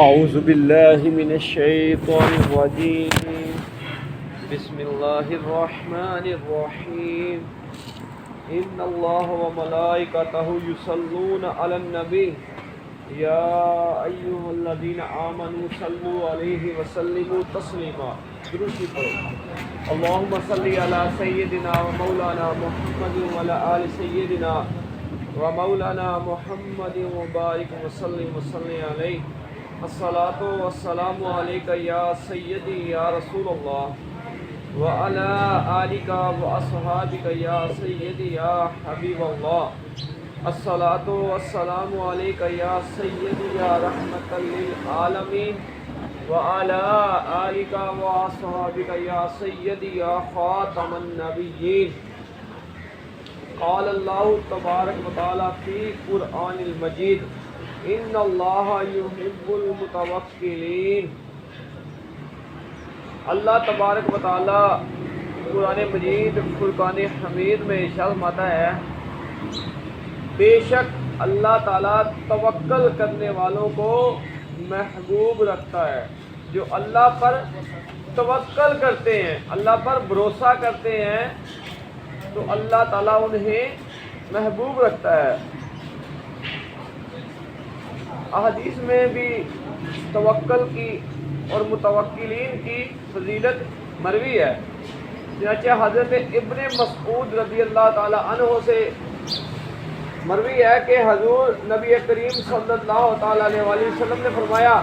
أعوذ بالله من الشيطان الرجيم. بسم الله الرحمن الرحيم. إن الله وملائكته يصلون على النبي يا أيها الذين آمنوا صلوا عليه وسلموا تسليما. درود پڑھو. اللهم صل على سيدنا ومولانا محمد وعلى آل سيدنا ومولانا محمد وبارك وسلم عليه. الصلاة والسلام عليك يا سيدي يا رسول الله وعلى آلك وأصحابك يا سيدي يا حبيب الله. الصلاة والسلام عليك يا سيدي يا رحمة للعالمين وعلى آلك وأصحابك يا سيدي يا خاتم النبيين. قال الله تبارك وتعالى في قرآن المجيد ان اللہ یحب المتوکلین. اللہ تبارک و تعالی قرآن مجید فرقان حمید میں ارشاد فرماتا ہے بے شک اللہ تعالیٰ توکل کرنے والوں کو محبوب رکھتا ہے. جو اللہ پر توکل کرتے ہیں، اللہ پر بھروسہ کرتے ہیں، تو اللہ تعالیٰ انہیں محبوب رکھتا ہے. احادیث میں بھی توکل کی اور متوکلین کی فضیلت مروی ہے. چنانچہ حضرت ابن مسعود رضی اللہ تعالی عنہ سے مروی ہے کہ حضور نبی کریم صلی اللہ تعالی علیہ وسلم نے فرمایا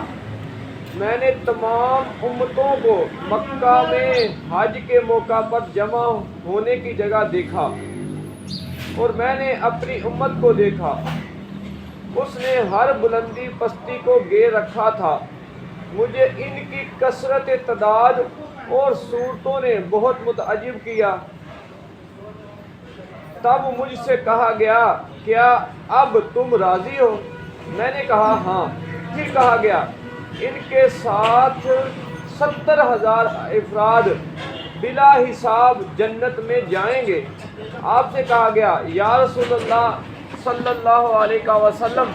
میں نے تمام امتوں کو مکہ میں حج کے موقع پر جمع ہونے کی جگہ دیکھا اور میں نے اپنی امت کو دیکھا، اس نے ہر بلندی پستی کو گیر رکھا تھا. مجھے ان کی کثرت تعداد اور صورتوں نے بہت متعجب کیا. تب مجھ سے کہا گیا کیا اب تم راضی ہو؟ میں نے کہا ہاں. پھر کہا گیا ان کے ساتھ 70,000 افراد بلا حساب جنت میں جائیں گے. آپ سے کہا گیا یا رسول اللہ صلی اللہ علیہ وسلم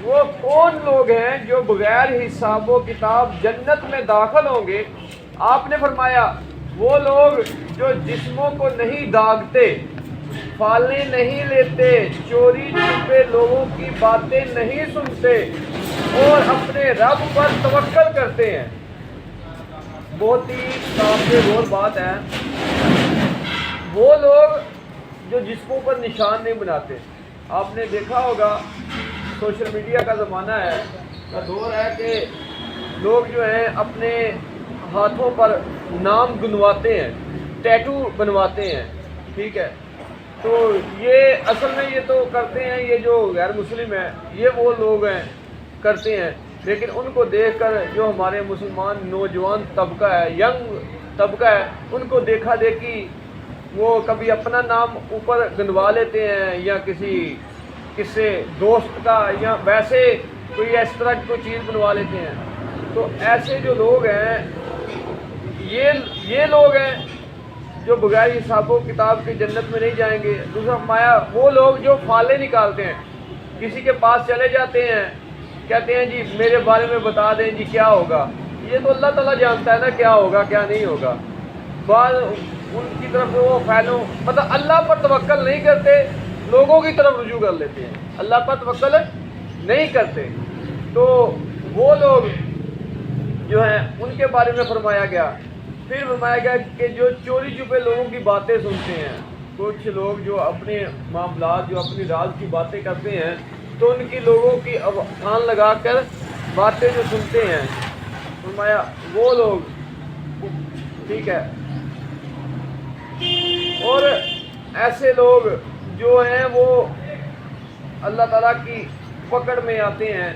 وہ کون لوگ ہیں جو بغیر حساب و کتاب جنت میں داخل ہوں گے؟ آپ نے فرمایا وہ لوگ جو جسموں کو نہیں داغتے، پھالے نہیں لیتے، چوری چھپے لوگوں کی باتیں نہیں سنتے اور اپنے رب پر توکل کرتے ہیں. بہت ہی قابل غور بات ہے. وہ لوگ جو جسموں پر نشان نہیں بناتے. آپ نے دیکھا ہوگا سوشل میڈیا کا زمانہ ہے، کا دور ہے کہ لوگ جو ہیں اپنے ہاتھوں پر نام گنواتے ہیں، ٹیٹو بنواتے ہیں. ٹھیک ہے، تو یہ اصل میں یہ تو کرتے ہیں، یہ جو غیر مسلم ہیں یہ وہ لوگ ہیں کرتے ہیں. لیکن ان کو دیکھ کر جو ہمارے مسلمان نوجوان طبقہ ہے، ینگ طبقہ ہے، ان کو دیکھا دیکھی وہ کبھی اپنا نام اوپر گنوا لیتے ہیں یا کسی دوست کا یا ویسے کوئی اس طرح کی کوئی چیز بنوا لیتے ہیں. تو ایسے جو لوگ ہیں یہ لوگ ہیں جو بغیر حساب و کتاب کی جنت میں نہیں جائیں گے. دوسرا فرمایا وہ لوگ جو فالے نکالتے ہیں، کسی کے پاس چلے جاتے ہیں، کہتے ہیں جی میرے بارے میں بتا دیں جی کیا ہوگا. یہ تو اللہ تعالیٰ جانتا ہے نا کیا ہوگا کیا نہیں ہوگا. بعض ان کی طرف وہ فیلوں مطلب اللہ پر توکل نہیں کرتے، لوگوں کی طرف رجوع کر لیتے ہیں، اللہ پر توکل نہیں کرتے. تو وہ لوگ جو ہیں ان کے بارے میں فرمایا گیا. پھر فرمایا گیا کہ جو چوری چھپے لوگوں کی باتیں سنتے ہیں، کچھ لوگ جو اپنے معاملات جو اپنی راز کی باتیں کرتے ہیں تو ان کی لوگوں کی کان لگا کر باتیں جو سنتے ہیں، فرمایا وہ لوگ ٹھیک ہے. اور ایسے لوگ جو ہیں وہ اللہ تعالیٰ کی پکڑ میں آتے ہیں.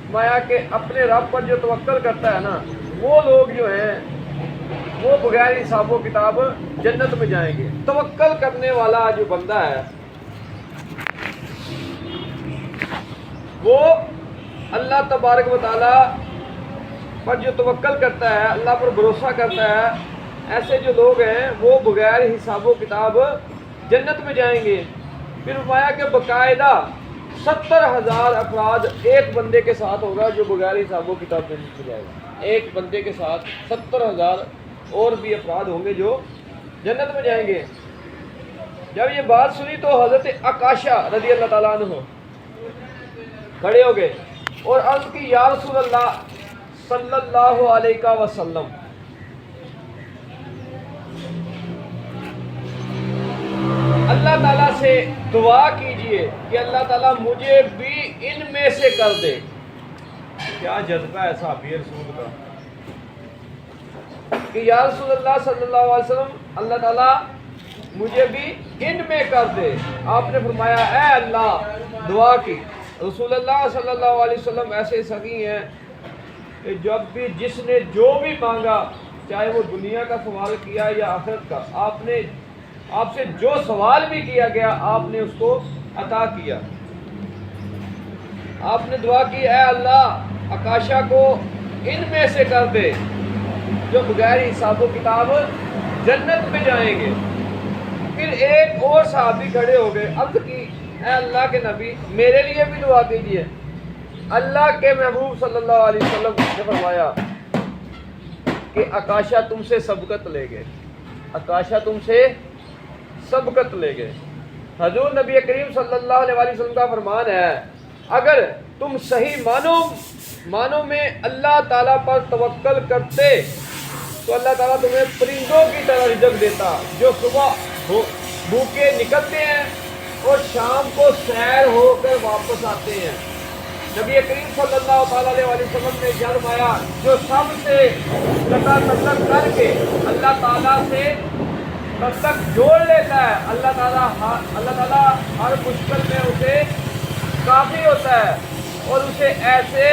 فرمایا کہ اپنے رب پر جو توکل کرتا ہے نا وہ لوگ جو ہیں وہ بغیر حساب و کتاب جنت میں جائیں گے. توکل کرنے والا جو بندہ ہے وہ اللہ تبارک و تعالیٰ پر جو توکل کرتا ہے، اللہ پر بھروسہ کرتا ہے، ایسے جو لوگ ہیں وہ بغیر حساب و کتاب جنت میں جائیں گے. پھر فرمایا کہ باقاعدہ 70,000 افراد ایک بندے کے ساتھ ہوگا جو بغیر حساب و کتاب جنت میں جائے گا. ایک بندے کے ساتھ 70,000 اور بھی افراد ہوں گے جو جنت میں جائیں گے. جب یہ بات سنی تو حضرت عکاشہ رضی اللہ تعالیٰ عنہ کھڑے ہو گئے اور عرض کی یا رسول اللہ صلی اللہ علیہ وسلم، اللہ تعالیٰ سے دعا کیجئے کہ اللہ تعالیٰ مجھے بھی ان میں سے کر دے. کیا جذبہ ہے صحابی رسول کا کہ یا رسول اللہ صلی اللہ علیہ وسلم اللہ تعالیٰ مجھے بھی ان میں کر دے. آپ نے فرمایا اے اللہ، دعا کی. رسول اللہ صلی اللہ علیہ وسلم ایسے سخی ہیں کہ جب بھی جس نے جو بھی مانگا، چاہے وہ دنیا کا سوال کیا یا آخرت کا، آپ سے جو سوال بھی کیا گیا آپ نے اس کو عطا کیا. آپ نے دعا کی اے اللہ عکاشہ کو ان میں سے کر دے جو بغیر حساب و کتاب جنت میں جائیں گے. پھر ایک اور صحابی کھڑے ہو گئے، عرض کی اے اللہ کے نبی میرے لیے بھی دعا کیجیے. اللہ کے محبوب صلی اللہ علیہ وسلم نے فرمایا کہ عکاشہ تم سے سبقت لے گئے، عکاشہ تم سے سبقت لے گئے. حضور نبی کریم صلی اللہ علیہ وسلم کا فرمان ہے اگر تم صحیح معنوں میں اللہ تعالیٰ پر توکل کرتے تو اللہ تعالیٰ تمہیں پرندوں کی طرح رزق دیتا جو صبح بھوکے نکلتے ہیں اور شام کو سیر ہو کر واپس آتے ہیں. نبی کریم صلی اللہ تعالیٰ علیہ وسلم نے فرمایا جو سب سے تعلق کر کے اللہ تعالیٰ سے تعلق جوڑ لیتا ہے، اللہ تعالیٰ ہر مشکل میں اسے کافی ہوتا ہے اور اسے ایسے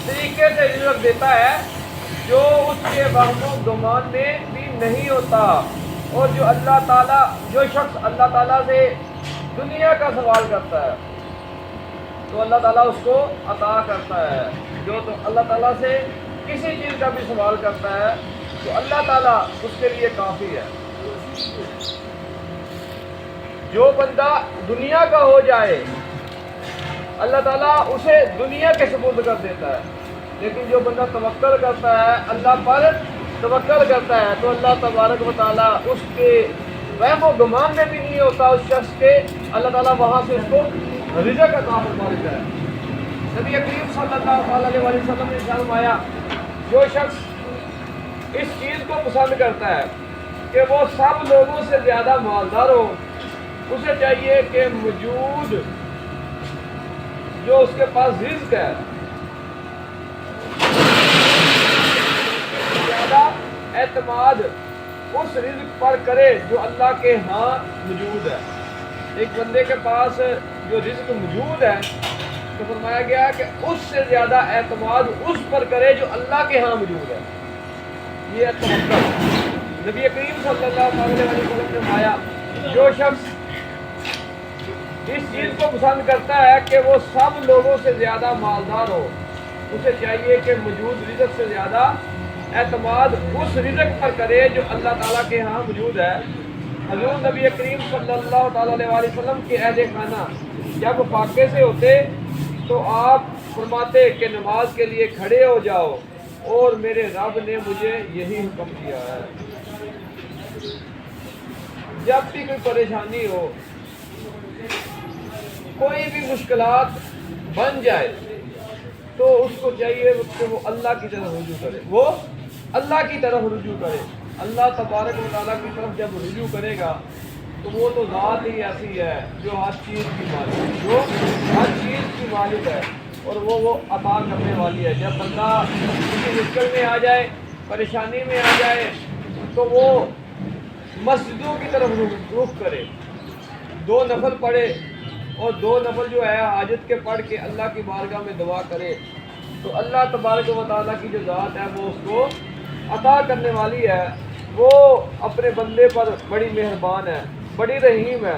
طریقے سے رزق دیتا ہے جو اس کے وہم و گمان میں بھی نہیں ہوتا. اور جو شخص اللہ تعالیٰ سے دنیا کا سوال کرتا ہے تو اللہ تعالیٰ اس کو عطا کرتا ہے. جو تو اللہ تعالیٰ سے کسی چیز کا بھی سوال کرتا ہے تو اللہ تعالیٰ اس کے لیے کافی ہے. جو بندہ دنیا کا ہو جائے اللہ تعالیٰ اسے دنیا کے سپرد کر دیتا ہے، لیکن جو بندہ توکل کرتا ہے اللہ پر توکل کرتا ہے تو اللہ تبارک و تعالیٰ اس کے وہم و گمان میں بھی نہیں ہوتا اس شخص کے، اللہ تعالیٰ وہاں سے اس کو رزق عطا فرما دیتا ہے. نبی کریم صلی اللہ علیہ وسلم نے فرمایا جو شخص اس چیز کو پسند کرتا ہے کہ وہ سب لوگوں سے زیادہ مالدار ہو، اسے چاہیے کہ موجود جو اس کے پاس رزق ہے زیادہ اعتماد اس رزق پر کرے جو اللہ کے ہاں موجود ہے. ایک بندے کے پاس جو رزق موجود ہے تو فرمایا گیا کہ اس سے زیادہ اعتماد اس پر کرے جو اللہ کے ہاں موجود ہے. یہ توکل. نبی کریم صلی اللہ علیہ وسلم نے فرمایا جو شخص اس چیز کو پسند کرتا ہے کہ وہ سب لوگوں سے زیادہ مالدار ہو، اسے چاہیے کہ موجود رزق سے زیادہ اعتماد اس رزق پر کرے جو اللہ تعالیٰ کے ہاں موجود ہے. حضور نبی کریم صلی اللہ تعالیٰ علیہ وسلم کے اہل خانہ جب فاقے سے ہوتے تو آپ فرماتے کہ نماز کے لیے کھڑے ہو جاؤ اور میرے رب نے مجھے یہی حکم دیا ہے. جب بھی کوئی پریشانی ہو، کوئی بھی مشکلات بن جائے تو اس کو چاہیے کہ وہ اللہ کی طرف رجوع کرے، وہ اللہ کی طرف رجوع کرے. اللہ تبارک و تعالیٰ کی طرف جب رجوع کرے گا تو وہ تو ذات ہی ایسی ہے جو ہر چیز کی مالک ہے اور وہ عطا کرنے والی ہے. جب بندہ کسی مشکل میں آ جائے، پریشانی میں آ جائے تو وہ مسجدوں کی طرف رخ کرے، 2 نفل پڑھے اور 2 نفل جو ہے حاجت کے پڑھ کے اللہ کی بارگاہ میں دعا کرے تو اللہ تبارک و تعالیٰ کی جو ذات ہے وہ اس کو عطا کرنے والی ہے. وہ اپنے بندے پر بڑی مہربان ہے، بڑی رحیم ہے،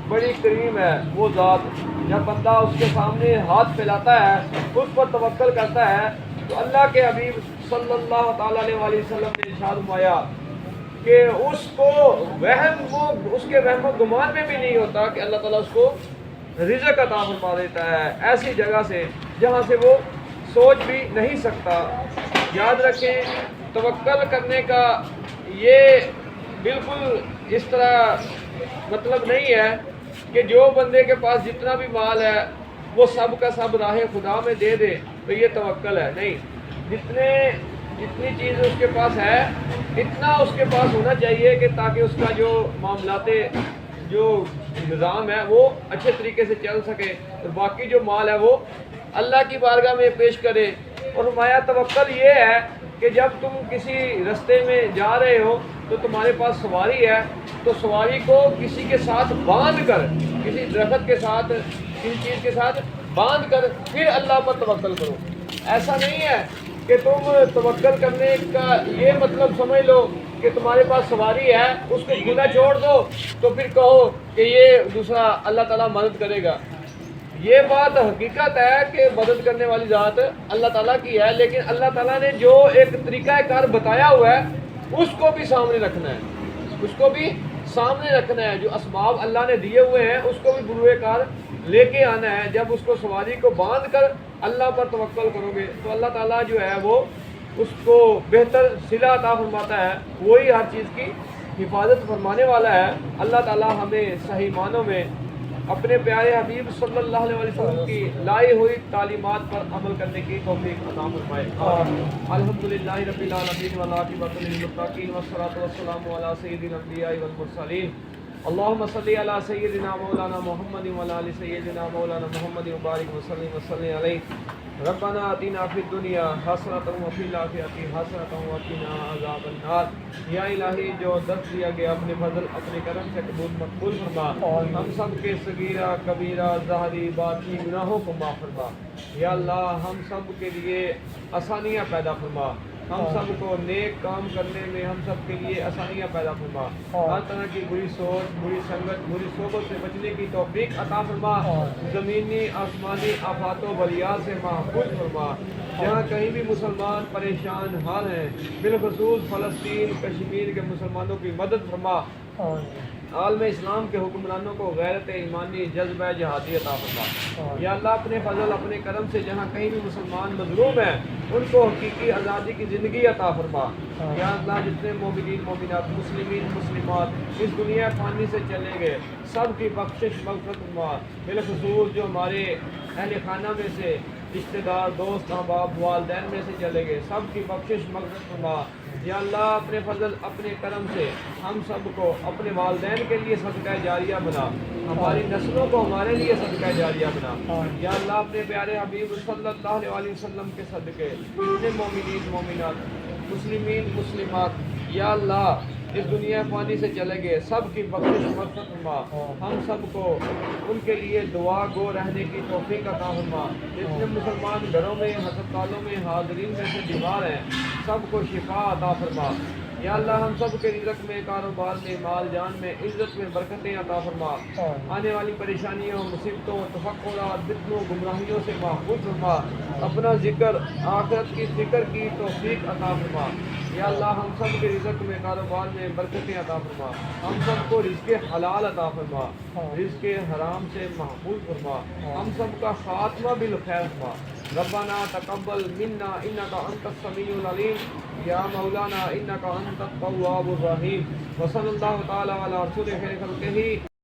بڑی کریم ہے. وہ ذات جب بندہ اس کے سامنے ہاتھ پھیلاتا ہے، اس پر توکل کرتا ہے تو اللہ کے حبیب صلی اللہ تعالیٰ علیہ وسلم نے ارشاد فرمایا کہ اس کے وہم و گمان میں بھی نہیں ہوتا کہ اللہ تعالیٰ اس کو رزق عطا فرما دیتا ہے ایسی جگہ سے جہاں سے وہ سوچ بھی نہیں سکتا۔ یاد رکھیں توکل کرنے کا یہ بالکل اس طرح مطلب نہیں ہے کہ جو بندے کے پاس جتنا بھی مال ہے وہ سب کا سب راہ خدا میں دے دے تو یہ توکل ہے، نہیں۔ جتنی چیز اس کے پاس ہے اتنا اس کے پاس ہونا چاہیے کہ تاکہ اس کا جو معاملات جو نظام ہے وہ اچھے طریقے سے چل سکے، اور باقی جو مال ہے وہ اللہ کی بارگاہ میں پیش کرے۔ اور فرمایا توکل یہ ہے کہ جب تم کسی رستے میں جا رہے ہو تو تمہارے پاس سواری ہے، تو سواری کو کسی کے ساتھ باندھ کر، کسی درخت کے ساتھ، کسی چیز کے ساتھ باندھ کر پھر اللہ پر توکل کرو۔ ایسا نہیں ہے کہ تم توکل کرنے کا یہ مطلب سمجھ لو کہ تمہارے پاس سواری ہے اس کو گنا چھوڑ دو تو پھر کہو کہ یہ دوسرا اللہ تعالیٰ مدد کرے گا۔ یہ بات حقیقت ہے کہ مدد کرنے والی ذات اللہ تعالیٰ کی ہے، لیکن اللہ تعالیٰ نے جو ایک طریقہ کار بتایا ہوا ہے اس کو بھی سامنے رکھنا ہے، اس کو بھی سامنے رکھنا ہے۔ جو اسباب اللہ نے دیے ہوئے ہیں اس کو بھی بروئے کار لے کے آنا ہے۔ جب اس کو سواری کو باندھ کر اللہ پر توکل کرو گے تو اللہ تعالیٰ جو ہے وہ اس کو بہتر صلہ عطا فرماتا ہے، وہی ہر چیز کی حفاظت فرمانے والا ہے۔ اللہ تعالیٰ ہمیں صحیح معنوں میں اپنے پیارے حبیب صلی اللہ علیہ وسلم کی لائی ہوئی تعلیمات پر عمل کرنے کی توفیق عطا فرمائے۔ الحمدللہ رب العالمین والعاقبۃ للمتقین والصلاۃ والسلام علی سید الانبیاء والمرسلین۔ اللہم صلی علی سیدنا مولانا محمد وعلی آل سیدنا مولانا محمد وبارک وسلم علیہ۔ ربنا آتنا فی الدنیا حسنۃ وفی الآخرۃ حسنۃ وقنا عذاب النار۔ یا الہی جو درس دیا گیا اپنے فضل اپنے کرم سے مقبول فرما، ہم سب کے صغیرہ کبیرہ ظاہری باطنی گناہوں کو معاف فرما۔ یا اللہ ہم سب کے لیے آسانیاں پیدا فرما، ہم سب کو نیک کام کرنے میں ہم سب کے لیے آسانیاں پیدا فرما۔ ہر طرح کی بری سوچ، بری سنگت، بری صحبت سے بچنے کی توفیق عطا فرما۔ زمینی آسمانی آفات و بلیات سے محفوظ فرما۔ جہاں کہیں بھی مسلمان پریشان حال ہیں، بالخصوص فلسطین کشمیر کے مسلمانوں کی مدد فرما۔ عالم اسلام کے حکمرانوں کو غیرت ایمانی جذبہ جہادی عطا فرما۔ یا اللہ اپنے فضل اپنے کرم سے جہاں کہیں بھی مسلمان مظلوم ہیں ان کو حقیقی آزادی کی زندگی عطا فرما۔ یا اللہ جتنے مومنین مومنات مسلمین مسلمات اس دنیا فانی سے چلے گئے سب کی بخشش مغفرت فرما۔ بالخصوص جو ہمارے اہل خانہ میں سے رشتہ دار دوست احباب والدین میں سے چلے گئے سب کی بخشش مغفرت فرما۔ یا اللہ اپنے فضل اپنے کرم سے ہم سب کو اپنے والدین کے لیے صدقہ جاریہ بنا، ہماری نسلوں کو ہمارے لیے صدقہ جاریہ بنا۔ یا اللہ اپنے پیارے حبیب صلی اللہ علیہ وسلم کے صدقے اتنے مومنین مومنات مسلمین مسلمات یا اللہ اس دنیا فانی سے چلے گئے سب کی بخشش مغفرت فرما۔ ہم سب کو ان کے لیے دعا گو رہنے کی توفیق عطا فرما۔ جتنے مسلمان گھروں میں ہسپتالوں میں حاضرین میں سے بیمار ہیں سب کو شفا عطا فرما۔ یا اللہ ہم سب کے رزق میں کاروبار میں مال جان میں عزت میں برکتیں عطا فرما۔ آنے والی پریشانیوں مصیبتوں تفکرات فتنوں گمراہیوں سے محفوظ فرما۔ اپنا ذکر آخرت کی فکر کی توفیق عطا فرما۔ یا اللہ ہم سب کے رزق میں کاروبار میں برکتیں عطا فرما۔ ہم سب کو رزق حلال عطا فرما، رزق حرام سے محفوظ فرما۔ ہم سب کا خاتمہ بالخیر فرما۔ ربنا تقبل منا انک انت السمیع العلیم یا مولانا انک انت التواب الرحیم۔ وصلی اللہ تعالی علی رسول خیر خلقہ